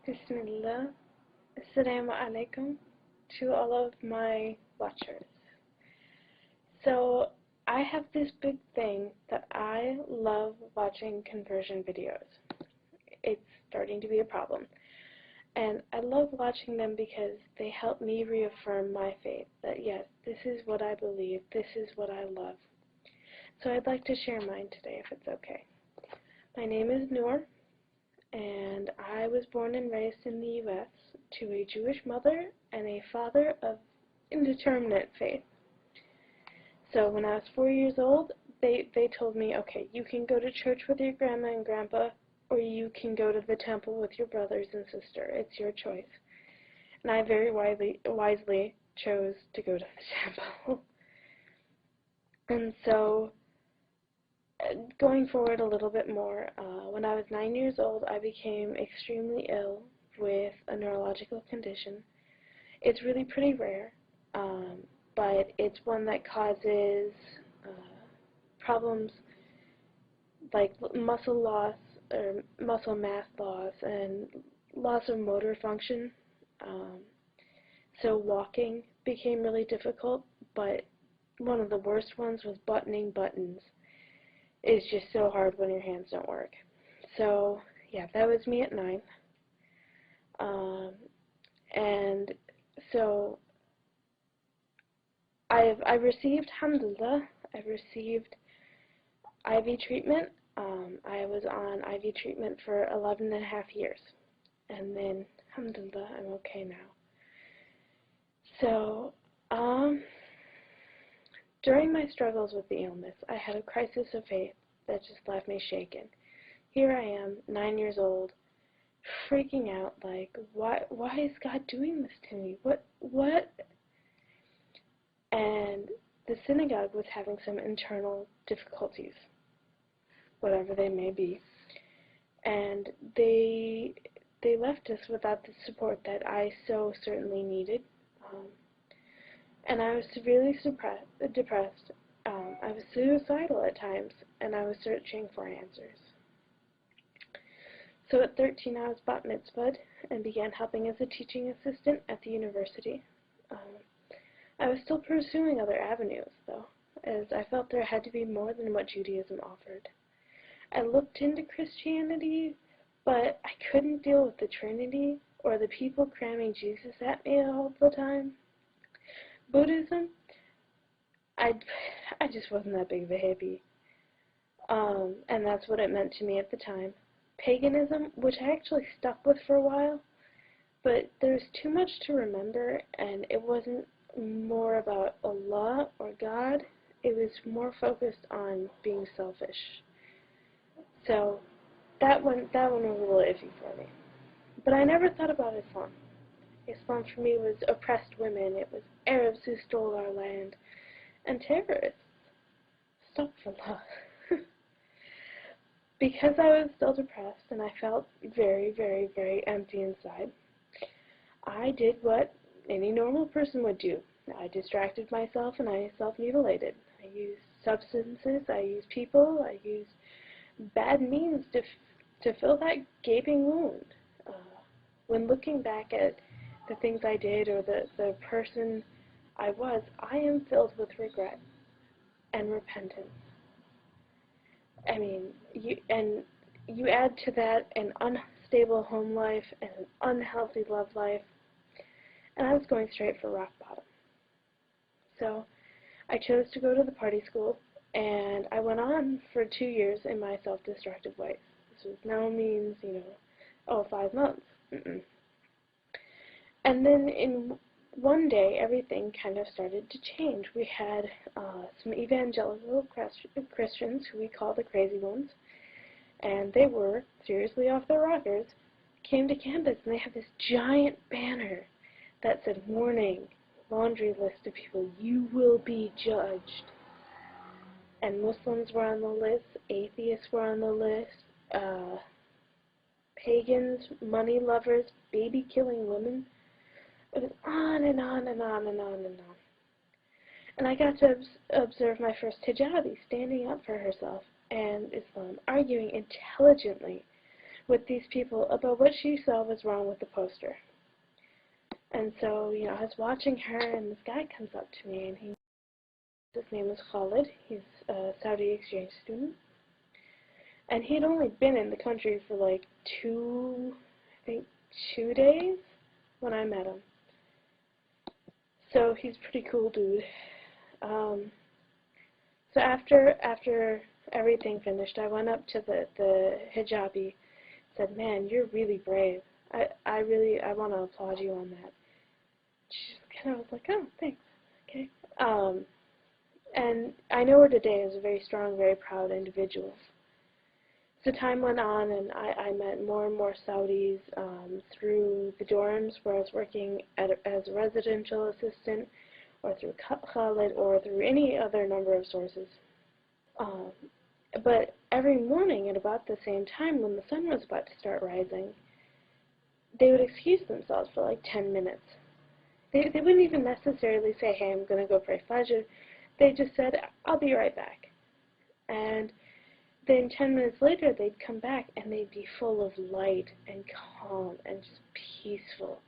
Bismillah. Assalamu alaikum to all of my watchers. So, I have this big thing that I love watching conversion videos. It's starting to be a problem. And I love watching them because they help me reaffirm my faith that yes, this is what I believe, this is what I love. So I'd like to share mine today if it's okay. My name is Noor, and I was born and raised in the U.S. to a Jewish mother and a father of indeterminate faith. So when I was 4 years old, they told me, okay, you can go to church with your grandma and grandpa, or you can go to the temple with your brothers and sister. It's your choice. And I very wisely chose to go to the temple. And so, going forward a little bit more, when I was 9 years old, I became extremely ill with a neurological condition. It's really pretty rare, but it's one that causes problems like muscle loss or muscle mass loss and loss of motor function. So walking became really difficult, but one of the worst ones was buttoning buttons. It's just so hard when your hands don't work. So yeah, that was me at 9. And so I received, alhamdulillah, I received IV treatment. I was on IV treatment for 11 and a half years. And then, alhamdulillah, I'm okay now. So, during my struggles with the illness, I had a crisis of faith that just left me shaken. Here I am, 9 years old, freaking out, like, why is God doing this to me? What? And the synagogue was having some internal difficulties, whatever they may be. And they left us without the support that I so certainly needed. And I was severely depressed. I was suicidal at times, and I was searching for answers. So at 13, I was bat mitzvahed and began helping as a teaching assistant at the university. I was still pursuing other avenues, though, as I felt there had to be more than what Judaism offered. I looked into Christianity, but I couldn't deal with the Trinity or the people cramming Jesus at me all the time. Buddhism, I just wasn't that big of a hippie, and that's what it meant to me at the time. Paganism, which I actually stuck with for a while, but there's too much to remember, and it wasn't more about Allah or God. It was more focused on being selfish. So that one was a little iffy for me. But I never thought about Islam. Islam for me was oppressed women, it was Arabs who stole our land, and terrorists. Astaghfirullah. Because I was still depressed and I felt very, very, very empty inside, I did what any normal person would do. I distracted myself and I self-mutilated. I used substances, I used people, I used bad means to fill that gaping wound. When looking back at the things I did or the person I was, I am filled with regret and repentance. I mean, you add to that an unstable home life and an unhealthy love life, and I was going straight for rock bottom. So I chose to go to the party school, and I went on for 2 years in my self-destructive ways. This was no means, 5 months. And then in one day, everything kind of started to change. We had some evangelical Christians, who we call the crazy ones, and they were seriously off their rockers, came to campus, and they had this giant banner that said, "Warning, laundry list of people, you will be judged." And Muslims were on the list, atheists were on the list, pagans, money lovers, baby-killing women. It was on and on and on and on and on. And I got to observe my first hijabi standing up for herself and Islam, arguing intelligently with these people about what she saw was wrong with the poster. And so, I was watching her, and this guy comes up to me, and his name is Khalid. He's a Saudi exchange student. And he had only been in the country for like I think 2 days when I met him. So he's a pretty cool dude. So after everything finished, I went up to the hijabi, said, "Man, you're really brave. I want to applaud you on that." She kind of was like, "Oh, thanks. Okay." And I know her today as a very strong, very proud individual. So time went on, and I met more and more Saudis through the dorms where I was working as a residential assistant, or through Khalid, or through any other number of sources. But every morning at about the same time when the sun was about to start rising, they would excuse themselves for like 10 minutes. They wouldn't even necessarily say, "Hey, I'm going to go pray Fajr." They just said, "I'll be right back." And then 10 minutes later, they'd come back, and they'd be full of light and calm and just peaceful.